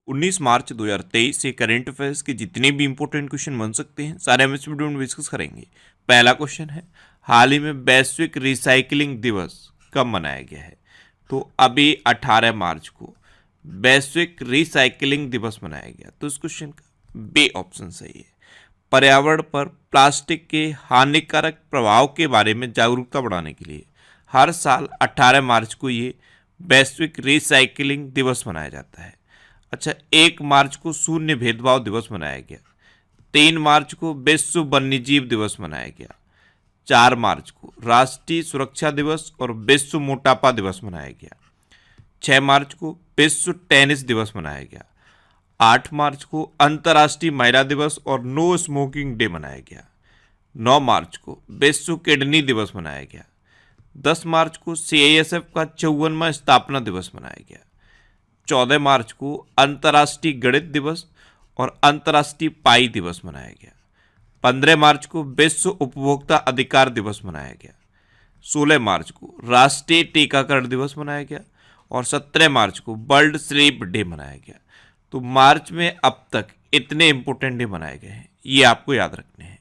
19 मार्च 2023 से current affairs के जितने भी इंपॉर्टेंट क्वेश्चन बन सकते हैं सारे हम इस वीडियो में डिस्कस करेंगे। पहला क्वेश्चन है, हाल ही में वैश्विक रिसाइकलिंग दिवस कब मनाया गया है? तो अभी 18 मार्च को वैश्विक रिसाइकलिंग दिवस मनाया गया। तो इस क्वेश्चन का बी ऑप्शन सही है। पर्यावरण पर प्लास्टिक के हानिकारक प्रभाव के बारे में जागरूकता बढ़ाने के लिए हर साल 18 मार्च को ये वैश्विक रिसाइकलिंग दिवस मनाया जाता है। अच्छा, 1 मार्च को शून्य भेदभाव दिवस मनाया गया। 3 मार्च को विश्व वन्यजीव दिवस मनाया गया। 4 मार्च को राष्ट्रीय सुरक्षा दिवस और विश्व मोटापा दिवस मनाया गया। 6 मार्च को विश्व टेनिस दिवस मनाया गया। 8 मार्च को अंतर्राष्ट्रीय महिला दिवस और नो स्मोकिंग डे मनाया गया। 9 मार्च को विश्व किडनी दिवस मनाया गया। 10 मार्च को CISF का 54वां स्थापना दिवस मनाया गया। 14 मार्च को अंतर्राष्ट्रीय गणित दिवस और अंतर्राष्ट्रीय पाई दिवस मनाया गया। 15 मार्च को विश्व उपभोक्ता अधिकार दिवस मनाया गया। 16 मार्च को राष्ट्रीय टीकाकरण दिवस मनाया गया और 17 मार्च को वर्ल्ड स्लीप डे मनाया गया। तो मार्च में अब तक इतने इंपॉर्टेंट डे मनाए गए हैं, ये आपको याद रखने हैं।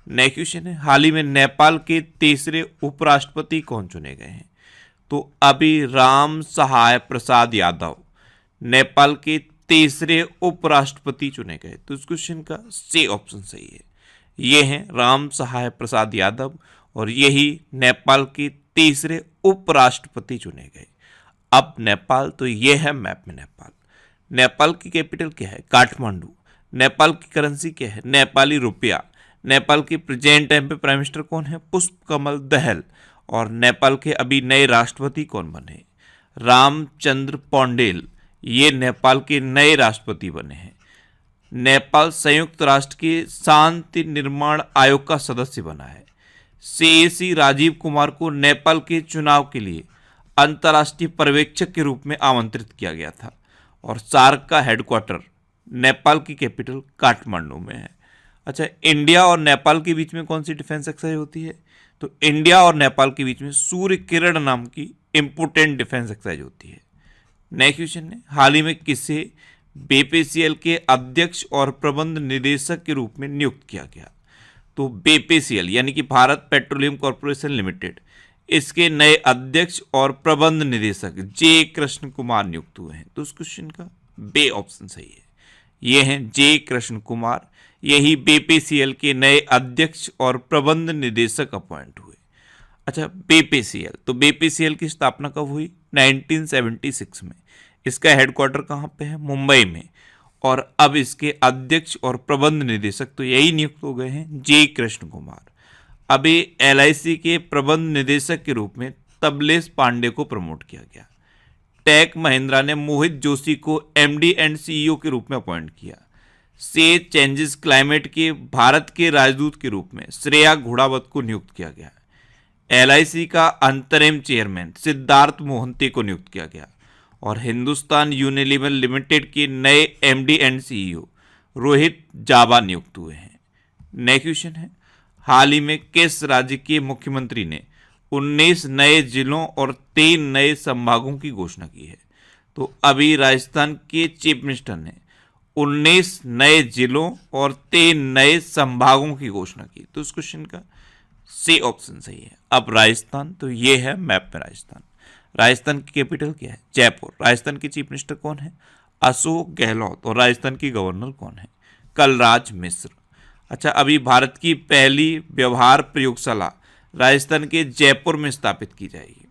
नेक्स्ट क्वेश्चन है, हाल ही में नेपाल के तीसरे उपराष्ट्रपति कौन चुने गए हैं? तो अभी राम सहाय प्रसाद यादव नेपाल के तीसरे उपराष्ट्रपति चुने गए। तो इस क्वेश्चन का सी ऑप्शन सही है। ये हैं राम सहाय प्रसाद यादव और यही नेपाल के तीसरे उपराष्ट्रपति चुने गए। अब नेपाल, तो ये है मैप में नेपाल। नेपाल की कैपिटल क्या है? काठमांडू। नेपाल की करेंसी क्या है? नेपाली रुपया। नेपाल के प्रेजेंट टाइम पे प्राइम मिनिस्टर कौन है? पुष्प कमल दहल। और नेपाल के अभी नए राष्ट्रपति कौन बने? रामचंद्र पौडेल, ये नेपाल के नए राष्ट्रपति बने हैं। नेपाल संयुक्त राष्ट्र के शांति निर्माण आयोग का सदस्य बना है। CAC राजीव कुमार को नेपाल के चुनाव के लिए अंतर्राष्ट्रीय पर्यवेक्षक के रूप में आमंत्रित किया गया था। और सार्क का हेडक्वार्टर नेपाल की कैपिटल काठमांडू में है। अच्छा, इंडिया और नेपाल के बीच में कौन सी डिफेंस एक्सरसाइज होती है? तो इंडिया और नेपाल के बीच में सूर्य किरण नाम की इंपोर्टेंट डिफेंस एक्सरसाइज होती है। नेक्स्ट क्वेश्चन है, हाल ही में किसे BPCL के अध्यक्ष और प्रबंध निदेशक के रूप में नियुक्त किया गया? तो BPCL यानी कि भारत पेट्रोलियम कॉर्पोरेशन लिमिटेड, इसके नए अध्यक्ष और प्रबंध निदेशक J कृष्ण कुमार नियुक्त हुए हैं। तो उस क्वेश्चन का बे ऑप्शन सही है। ये हैं J कृष्ण कुमार, यही BPCL के नए अध्यक्ष और प्रबंध निदेशक अपॉइंट हुए। अच्छा, BPCL, तो BPCL की स्थापना कब हुई? 1976 में। इसका हेडक्वार्टर कहाँ पे है? मुंबई में। और अब इसके अध्यक्ष और प्रबंध निदेशक तो यही नियुक्त हो गए हैं, J कृष्ण कुमार। अभी LIC के प्रबंध निदेशक के रूप में तबलेश पांडे को प्रमोट किया गया। टेक महिंद्रा ने मोहित जोशी को MD एंड CEO के रूप में अपॉइंट किया। से चेंजेस क्लाइमेट के भारत के राजदूत के रूप में श्रेया घोड़ावत को नियुक्त किया गया। LIC का अंतरिम चेयरमैन सिद्धार्थ मोहंती को नियुक्त किया गया। और हिंदुस्तान यूनिलीवर लिमिटेड के नए MD एंड CEO रोहित जाबा नियुक्त हुए हैं। नेक्स्ट क्वेश्चन है, हाल ही में किस राज्य के मुख्यमंत्री ने 19 नए जिलों और 3 नए संभागों की घोषणा की है? तो अभी राजस्थान के चीफ मिनिस्टर ने 19 नए जिलों और 3 नए संभागों की घोषणा की। तो इस क्वेश्चन का सी ऑप्शन सही है। अब राजस्थान, तो ये है मैप में राजस्थान। राजस्थान की कैपिटल क्या है? जयपुर। राजस्थान के चीफ मिनिस्टर कौन है? अशोक गहलोत। और राजस्थान की गवर्नर कौन है? कलराज मिश्र। अच्छा, अभी भारत की पहली व्यवहार प्रयोगशाला राजस्थान के जयपुर में स्थापित की जाएगी।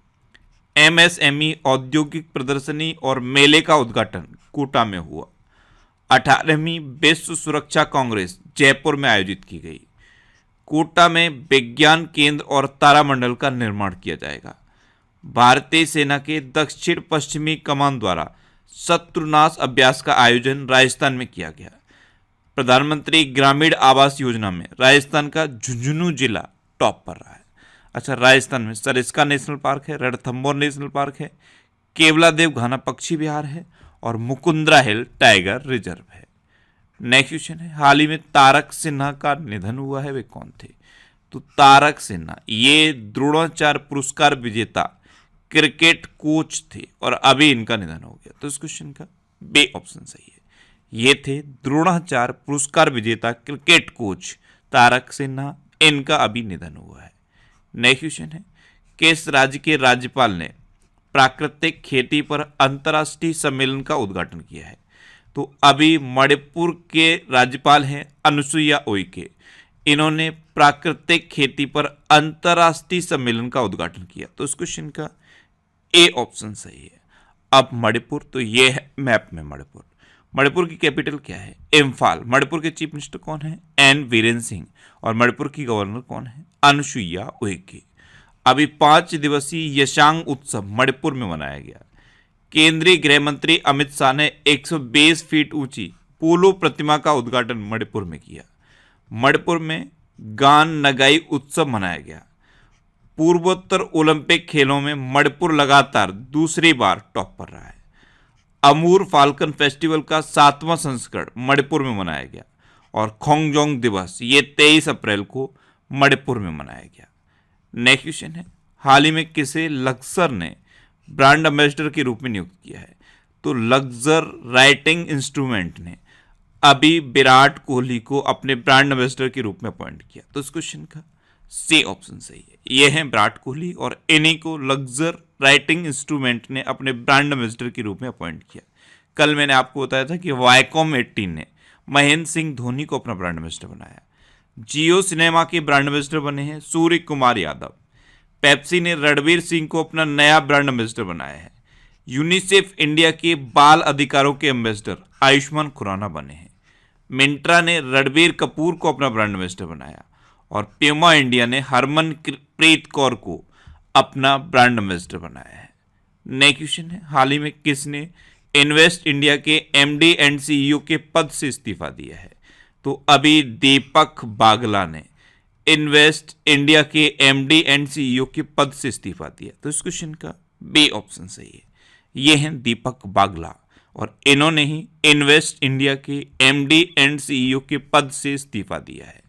MSME औद्योगिक प्रदर्शनी और मेले का उद्घाटन कोटा में हुआ। 18वीं विश्व सुरक्षा कांग्रेस जयपुर में आयोजित की गई। कोटा में विज्ञान केंद्र और तारामंडल का निर्माण किया जाएगा। भारतीय सेना के दक्षिण पश्चिमी कमान द्वारा शत्रुनाश अभ्यास का आयोजन राजस्थान में किया गया। प्रधानमंत्री ग्रामीण आवास योजना में राजस्थान का झुंझुनू जिला टॉप पर रहा है। अच्छा, राजस्थान में सरिस्का नेशनल पार्क है, रणथंभौर नेशनल पार्क है, केवलादेव घाना पक्षी विहार है और मुकुंदरा हिल टाइगर रिजर्व है। नेक्स्ट क्वेश्चन है, हाल ही में तारक सिन्हा का निधन हुआ है, वे कौन थे? तो तारक सिन्हा ये द्रोणाचार्य पुरस्कार विजेता क्रिकेट कोच थे और अभी इनका निधन हो गया। तो इस क्वेश्चन का बी ऑप्शन सही है। ये थे द्रोणाचार्य पुरस्कार विजेता क्रिकेट कोच तारक सिन्हा, इनका अभी निधन हुआ है। नेक्स्ट क्वेश्चन है, किस राज्य के राज्यपाल ने प्राकृतिक खेती पर अंतर्राष्ट्रीय सम्मेलन का उद्घाटन किया है? तो अभी मणिपुर के राज्यपाल हैं अनुसुईया उइके, इन्होंने प्राकृतिक खेती पर अंतर्राष्ट्रीय सम्मेलन का उद्घाटन किया। तो इस क्वेश्चन का ए ऑप्शन सही है। अब मणिपुर, तो ये है मैप में मणिपुर। मणिपुर की कैपिटल क्या है? इम्फाल। मणिपुर के चीफ मिनिस्टर कौन है? एन वीरेन सिंह। और मणिपुर की गवर्नर कौन है? अनुसुईया उइके। अभी 5 दिवसीय यशांग उत्सव मणिपुर में मनाया गया। केंद्रीय गृह मंत्री अमित शाह ने 120 फीट ऊंची पोलो प्रतिमा का उद्घाटन मणिपुर में किया। मणिपुर में गान नगाई उत्सव मनाया गया। पूर्वोत्तर ओलंपिक खेलों में मणिपुर लगातार दूसरी बार टॉप पर रहा है। अमूर फाल्कन फेस्टिवल का 7वां संस्करण मणिपुर में मनाया गया। और खोंगजोंग दिवस ये 23 अप्रैल को मणिपुर में मनाया गया। नेक्स्ट क्वेश्चन है, हाल ही में किसे लक्सर ने ब्रांड एम्बेसडर के रूप में नियुक्त किया है? तो लक्सर राइटिंग इंस्ट्रूमेंट ने अभी विराट कोहली को अपने ब्रांड एम्बेसडर के रूप में अपॉइंट किया। तो इस क्वेश्चन का सी ऑप्शन सही है। ये हैं विराट कोहली और इन्हीं को लक्सर राइटिंग इंस्ट्रूमेंट ने अपने ब्रांड एम्बेसडर के रूप में अपॉइंट किया। कल मैंने आपको बताया था कि वाईकॉम 18 ने महेंद्र सिंह धोनी को अपना ब्रांड एम्बेसडर बनाया। जियो सिनेमा के ब्रांड एम्बेसडर बने हैं सूर्य कुमार यादव। पेप्सी ने रणवीर सिंह को अपना नया ब्रांड एम्बेसडर बनाया है। यूनिसेफ इंडिया के बाल अधिकारों के एम्बेसडर आयुष्मान खुराना बने हैं। मिंत्रा ने रणबीर कपूर को अपना ब्रांड एम्बेसडर बनाया। और प्यूमा इंडिया ने हरमनप्रीत कौर को अपना ब्रांड एम्बेसडर बनाया है। नेक्स्ट क्वेश्चन है, हाल ही में किसने इन्वेस्ट इंडिया के एमडी एंड सीईओ के पद से इस्तीफा दिया है? तो अभी दीपक बागला ने इन्वेस्ट इंडिया के एमडी एंड सीईओ के पद से इस्तीफा दिया। तो इस क्वेश्चन का बी ऑप्शन सही है। ये हैं दीपक बागला और इन्होंने ही इन्वेस्ट इंडिया के एमडी एंड सीईओ के पद से इस्तीफा दिया है।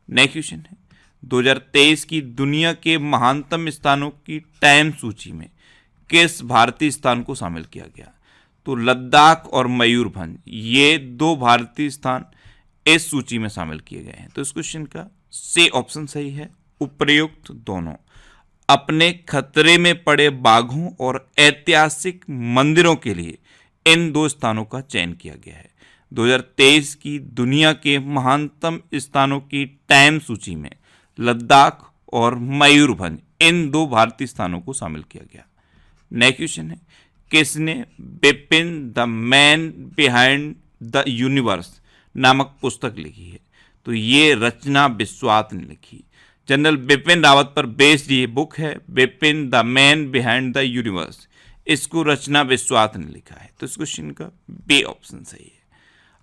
नेक्स्ट क्वेश्चन है, 2023 की दुनिया के महानतम स्थानों की टाइम सूची में किस भारतीय स्थान को शामिल किया गया? तो लद्दाख और मयूरभंज ये 2 भारतीय स्थान इस सूची में शामिल किए गए हैं। तो इस क्वेश्चन का सी ऑप्शन सही है। उपर्युक्त दोनों अपने खतरे में पड़े बाघों और ऐतिहासिक मंदिरों के लिए इन 2 स्थानों का चयन किया गया है। 2023 की दुनिया के महानतम स्थानों की टाइम सूची में लद्दाख और मयूरभंज इन 2 भारतीय स्थानों को शामिल किया गया। नेक्स्ट क्वेश्चन है, किसने Bipin the man behind the universe नामक पुस्तक लिखी है? तो ये रचना बिस्वात ने लिखी। जनरल बिपिन रावत पर बेस्ड ये बुक है, Bipin the man behind the universe. इसको रचना बिस्वात ने लिखा है। तो इस क्वेश्चन का बी ऑप्शन सही है।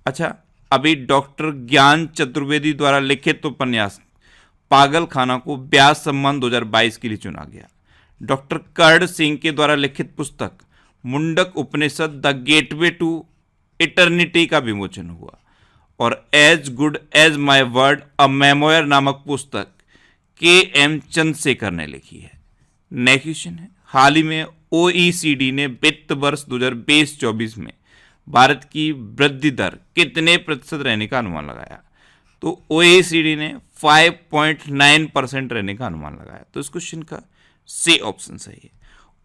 अच्छा, अभी डॉक्टर ज्ञान चतुर्वेदी द्वारा लिखित उपन्यास पागल खाना को व्यास सम्मान 2022 के लिए चुना गया। डॉक्टर कर्ण सिंह के द्वारा लिखित पुस्तक Mundaka Upanishad the gateway to eternity का विमोचन हुआ। और as good as my word a memoir नामक पुस्तक के.एम. चंद्रशेखर ने लिखी है। नेक्स्ट क्वेश्चन है, हाल ही में OECD ने वित्त वर्ष 2023-24 में भारत की वृद्धि दर कितने प्रतिशत रहने का अनुमान लगाया? तो OECD ने 5.9% रहने का अनुमान लगाया। तो इस क्वेश्चन का सी ऑप्शन सही है।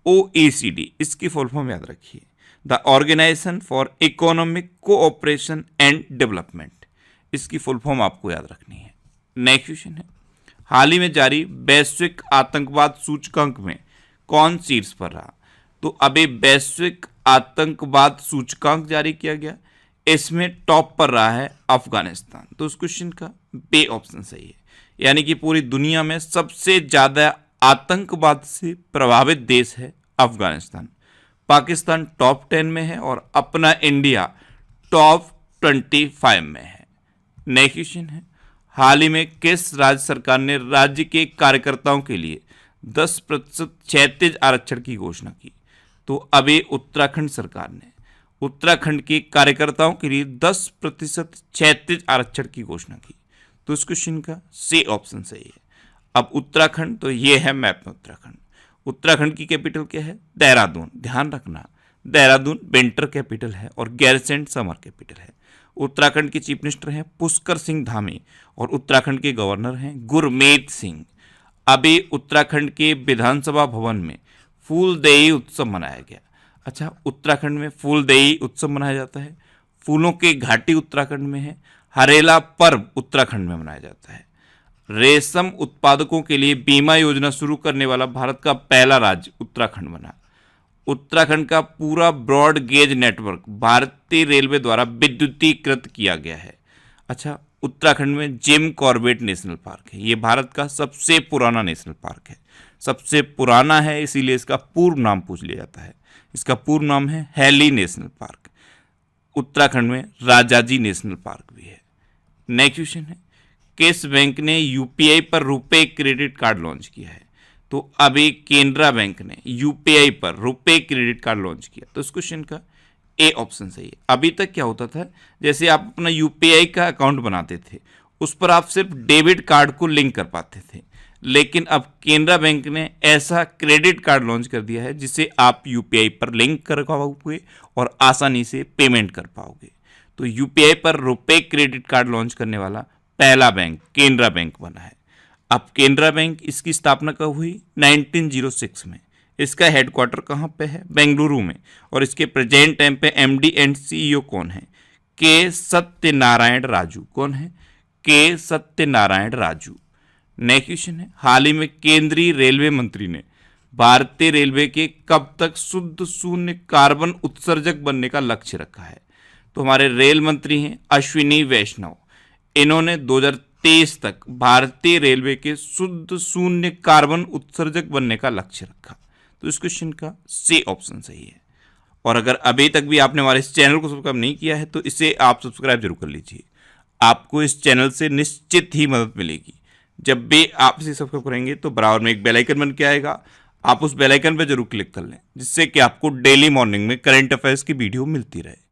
OECD इसकी फुल फॉर्म याद रखिए, the organisation for economic cooperation and development. इसकी फुल फॉर्म आपको याद रखनी है। नेक्स्ट क्वेश्चन है, हाल ही में जारी वैश्विक आतंकवाद सूचकांक में कौन शीर्ष पर रहा? तो अभी वैश्विक आतंकवाद सूचकांक जारी किया गया, इसमें टॉप पर रहा है अफगानिस्तान। तो उस क्वेश्चन का बी ऑप्शन सही है। यानी कि पूरी दुनिया में सबसे ज़्यादा आतंकवाद से प्रभावित देश है अफगानिस्तान। पाकिस्तान टॉप 10 में है और अपना इंडिया टॉप 25 में है। नेक्स्ट क्वेश्चन है, हाल ही में किस राज्य सरकार ने राज्य के कार्यकर्ताओं के लिए 10% क्षैतिज आरक्षण की घोषणा की? तो अभी उत्तराखंड सरकार ने उत्तराखंड के कार्यकर्ताओं के लिए 10% क्षैतिज आरक्षण की घोषणा की। तो इस क्वेश्चन का सी ऑप्शन सही है। अब उत्तराखंड, तो ये है मैप में उत्तराखंड। उत्तराखंड की कैपिटल क्या है? देहरादून। ध्यान रखना, देहरादून विंटर कैपिटल है और गैरसैंण समर कैपिटल है। उत्तराखंड के चीफ मिनिस्टर हैं पुष्कर सिंह धामी और उत्तराखंड के गवर्नर हैं गुरमीत सिंह। अभी उत्तराखंड के विधानसभा भवन में फूलदेई उत्सव मनाया गया। अच्छा, उत्तराखंड में फूलदेई उत्सव मनाया जाता है। फूलों की घाटी उत्तराखंड में है। हरेला पर्व उत्तराखंड में मनाया जाता है। रेशम उत्पादकों के लिए बीमा योजना शुरू करने वाला भारत का पहला राज्य उत्तराखंड बना। उत्तराखंड का पूरा ब्रॉड गेज नेटवर्क भारतीय रेलवे द्वारा विद्युतीकृत किया गया है। अच्छा, उत्तराखंड में जिम कॉर्बेट नेशनल पार्क है। ये भारत का सबसे पुराना नेशनल पार्क है। सबसे पुराना है इसीलिए इसका पूर्व नाम पूछ लिया जाता है। इसका पूर्व नाम है हैली नेशनल पार्क। उत्तराखंड में राजाजी नेशनल पार्क भी है। नेक्स्ट क्वेश्चन है, किस बैंक ने यूपीआई पर रुपए क्रेडिट कार्ड लॉन्च किया है? तो अभी केनरा बैंक ने यूपीआई पर रुपए क्रेडिट कार्ड लॉन्च किया। तो इस क्वेश्चन का ए ऑप्शन सही है। अभी तक क्या होता था, जैसे आप अपना यूपीआई का अकाउंट बनाते थे उस पर आप सिर्फ डेबिट कार्ड को लिंक कर पाते थे, लेकिन अब केनरा बैंक ने ऐसा क्रेडिट कार्ड लॉन्च कर दिया है जिसे आप यूपीआई पर लिंक कर पाओगे और आसानी से पेमेंट कर पाओगे। तो यूपीआई पर रुपए क्रेडिट कार्ड लॉन्च करने वाला पहला बैंक केनरा बैंक बना है। अब केनरा बैंक इसकी स्थापना कब हुई? 1906 में। इसका हेडक्वार्टर कहाँ पे है? बेंगलुरु में। और इसके प्रेजेंट टाइम पे एमडी एंड सीईओ कौन है? के सत्यनारायण राजू। कौन है? के सत्यनारायण राजू। नेक्स्ट क्वेश्चन है, हाल ही में केंद्रीय रेलवे मंत्री ने भारतीय रेलवे के कब तक शुद्ध शून्य कार्बन उत्सर्जक बनने का लक्ष्य रखा है? तो हमारे रेल मंत्री हैं अश्विनी वैष्णव। इन्होंने 2023 तक भारतीय रेलवे के शुद्ध शून्य कार्बन उत्सर्जक बनने का लक्ष्य रखा। तो इस क्वेश्चन का सी ऑप्शन सही है। और अगर अभी तक भी आपने हमारे इस चैनल को सब्सक्राइब नहीं किया है तो इसे आप सब्सक्राइब जरूर कर लीजिए। आपको इस चैनल से निश्चित ही मदद मिलेगी। जब भी आप इसे सब्सक्राइब करेंगे तो बराबर में एक बेल आइकन बन के आएगा, आप उस बेल आइकन पर जरूर क्लिक कर लें जिससे कि आपको डेली मॉर्निंग में करंट अफेयर्स की वीडियो मिलती रहे।